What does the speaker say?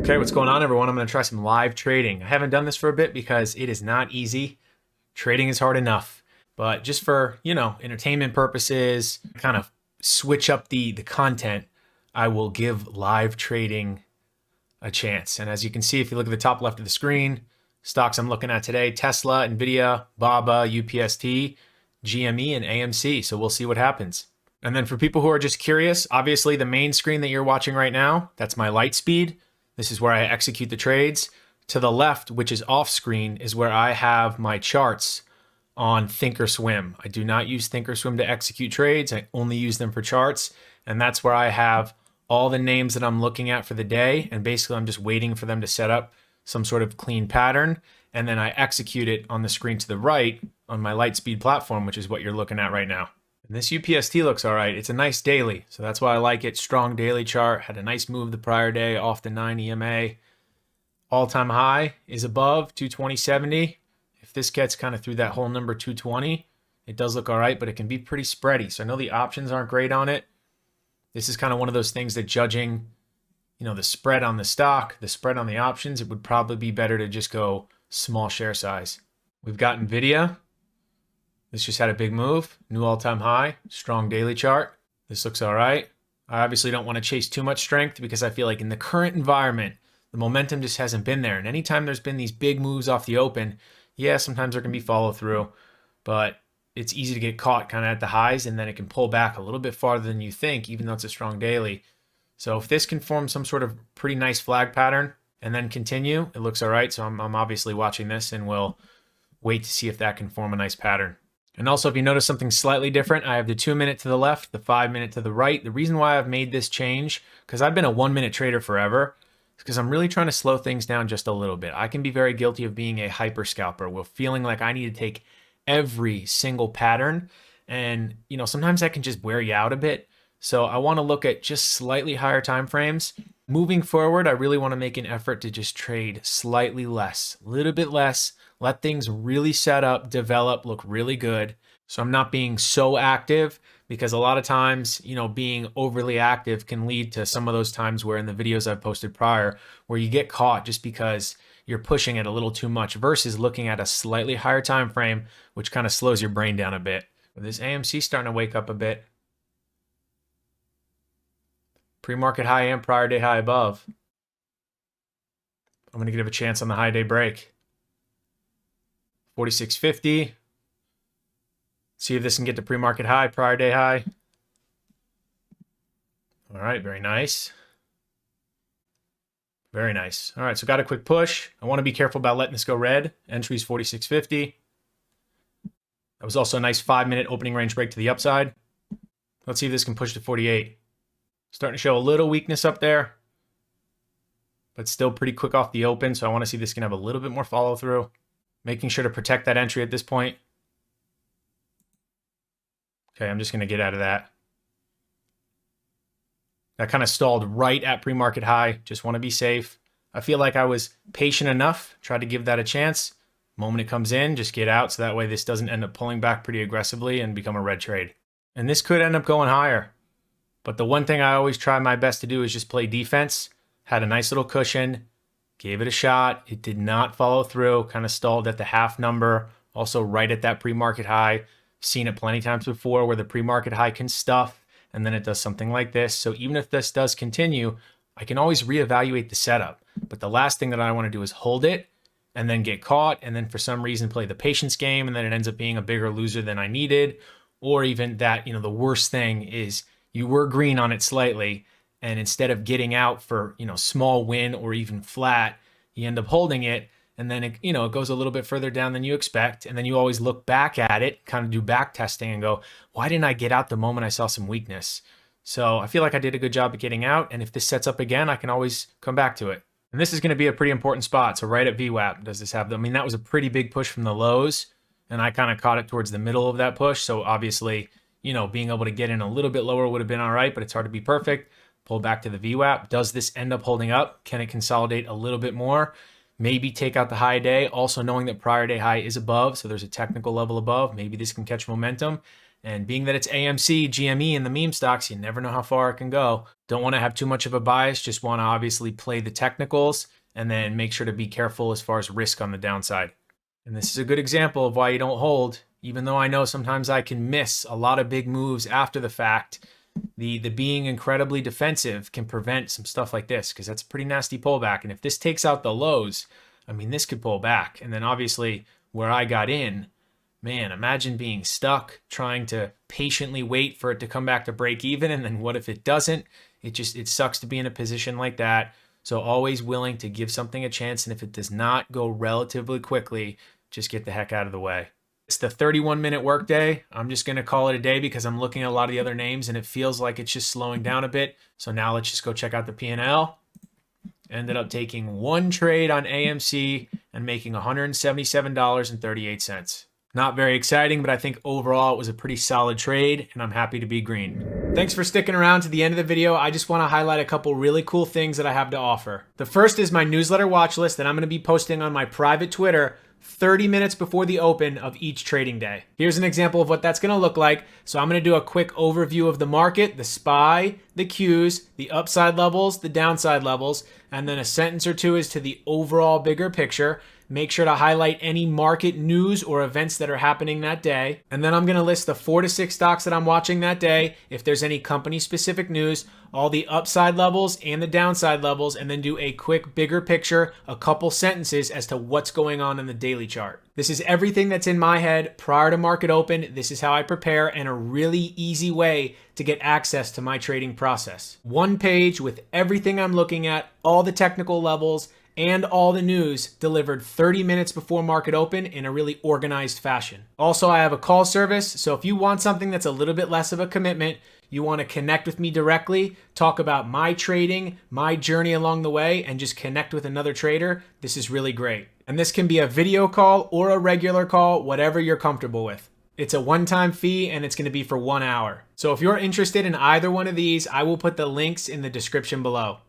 Okay, what's going on, everyone? I'm going to try some live trading. I haven't done this for a bit because it is not easy. Trading is hard enough, but just for, entertainment purposes, kind of switch up the content, I will give live trading a chance. And as you can see, if you look at the top left of the screen, stocks I'm looking at today: Tesla, Nvidia, BABA, UPST, GME, and AMC. So we'll see what happens. And then for people who are just curious, obviously the main screen that you're watching right now, that's my light speed. This is where I execute the trades. To the left, which is off screen, is where I have my charts on Thinkorswim. I do not use Thinkorswim to execute trades. I only use them for charts. And that's where I have all the names that I'm looking at for the day. And basically I'm just waiting for them to set up some sort of clean pattern. And then I execute it on the screen to the right on my Lightspeed platform, which is what you're looking at right now. And this UPST looks all right. It's a nice daily, so that's why I like it. Strong daily chart, had a nice move the prior day off the 9 EMA. All-time high is above 220.70. If this gets kind of through that whole number 220, it does look all right, but it can be pretty spready. So I know the options aren't great on it. This is kind of one of those things that judging, the spread on the stock, the spread on the options, it would probably be better to just go small share size. We've got Nvidia. This just had a big move, new all-time high, strong daily chart. This looks all right. I obviously don't want to chase too much strength because I feel like in the current environment, the momentum just hasn't been there. And anytime there's been these big moves off the open, yeah, sometimes there can be follow through, but it's easy to get caught kind of at the highs and then it can pull back a little bit farther than you think, even though it's a strong daily. So if this can form some sort of pretty nice flag pattern and then continue, it looks all right. So I'm obviously watching this and we'll wait to see if that can form a nice pattern. And also, if you notice something slightly different, I have the 2-minute to the left, the 5-minute to the right. The reason why I've made this change, because I've been a 1-minute trader forever, is because I'm really trying to slow things down just a little bit. I can be very guilty of being a hyper scalper, with feeling like I need to take every single pattern. And, sometimes that can just wear you out a bit. So I want to look at just slightly higher time frames. Moving forward, I really want to make an effort to just trade slightly less, a little bit less, let things really set up, develop, look really good. So I'm not being so active, because a lot of times, being overly active can lead to some of those times where in the videos I've posted prior, where you get caught just because you're pushing it a little too much versus looking at a slightly higher time frame, which kind of slows your brain down a bit. But this AMC starting to wake up a bit. Pre-market high and prior day high above. I'm going to give a chance on the high day break. 46.50. See if this can get to pre-market high, prior day high. All right, very nice. Very nice. All right, so got a quick push. I want to be careful about letting this go red. Entry's 46.50. That was also a nice 5-minute opening range break to the upside. Let's see if this can push to 48. Starting to show a little weakness up there, but still pretty quick off the open. So I want to see this can have a little bit more follow through. Making sure to protect that entry at this point. Okay, I'm just going to get out of that. That kind of stalled right at pre-market high. Just want to be safe. I feel like I was patient enough. Tried to give that a chance. Moment it comes in, just get out. So that way this doesn't end up pulling back pretty aggressively and become a red trade. And this could end up going higher. But the one thing I always try my best to do is just play defense. Had a nice little cushion. Gave it a shot. It did not follow through. Kind of stalled at the half number. Also right at that pre-market high. Seen it plenty times before where the pre-market high can stuff and then it does something like this. So even if this does continue, I can always reevaluate the setup. But the last thing that I want to do is hold it and then get caught and then for some reason play the patience game and then it ends up being a bigger loser than I needed. Or even that, the worst thing is you were green on it slightly and instead of getting out for, small win or even flat, you end up holding it. And then it goes a little bit further down than you expect. And then you always look back at it, kind of do back testing and go, why didn't I get out the moment I saw some weakness? So I feel like I did a good job at getting out. And if this sets up again, I can always come back to it. And this is going to be a pretty important spot. So right at VWAP, does this have, that was a pretty big push from the lows. And I kind of caught it towards the middle of that push. So obviously, being able to get in a little bit lower would have been all right, but it's hard to be perfect. Pull back to the VWAP. Does this end up holding up? Can it consolidate a little bit more? Maybe take out the high day, also knowing that prior day high is above, so there's a technical level above. Maybe this can catch momentum And being that it's AMC, GME, and the meme stocks, you never know how far it can go. Don't want to have too much of a bias, just want to obviously play the technicals and then make sure to be careful as far as risk on the downside. And this is a good example of why you don't hold, even though I know sometimes I can miss a lot of big moves after the fact. The being incredibly defensive can prevent some stuff like this, because that's a pretty nasty pullback. And if this takes out the lows, I mean, this could pull back. And then obviously where I got in, man, imagine being stuck trying to patiently wait for it to come back to break even. And then what if it doesn't? It sucks to be in a position like that. So always willing to give something a chance. And if it does not go relatively quickly, just get the heck out of the way. It's the 31-minute workday. I'm just going to call it a day because I'm looking at a lot of the other names and it feels like it's just slowing down a bit. So now let's just go check out the P&L. Ended up taking one trade on AMC and making $177.38. Not very exciting, but I think overall it was a pretty solid trade and I'm happy to be green. Thanks for sticking around to the end of the video. I just want to highlight a couple really cool things that I have to offer. The first is my newsletter watch list that I'm going to be posting on my private Twitter 30 minutes before the open of each trading day. Here's an example of what that's going to look like. So I'm going to do a quick overview of the market, the SPY, the Qs, the upside levels, the downside levels, and then a sentence or two as to the overall bigger picture. Make sure to highlight any market news or events that are happening that day. And then I'm going to list the 4 to 6 stocks that I'm watching that day. If there's any company specific news, all the upside levels and the downside levels, and then do a quick bigger picture, a couple sentences as to what's going on in the daily chart. This is everything that's in my head prior to market open. This is how I prepare and a really easy way to get access to my trading process. One page with everything I'm looking at, all the technical levels, and all the news delivered 30 minutes before market open in a really organized fashion. Also, I have a call service, so if you want something that's a little bit less of a commitment, you want to connect with me directly, talk about my trading, my journey along the way, and just connect with another trader, this is really great. And this can be a video call or a regular call, whatever you're comfortable with. It's a one-time fee and it's going to be for 1 hour. So if you're interested in either one of these, I will put the links in the description below.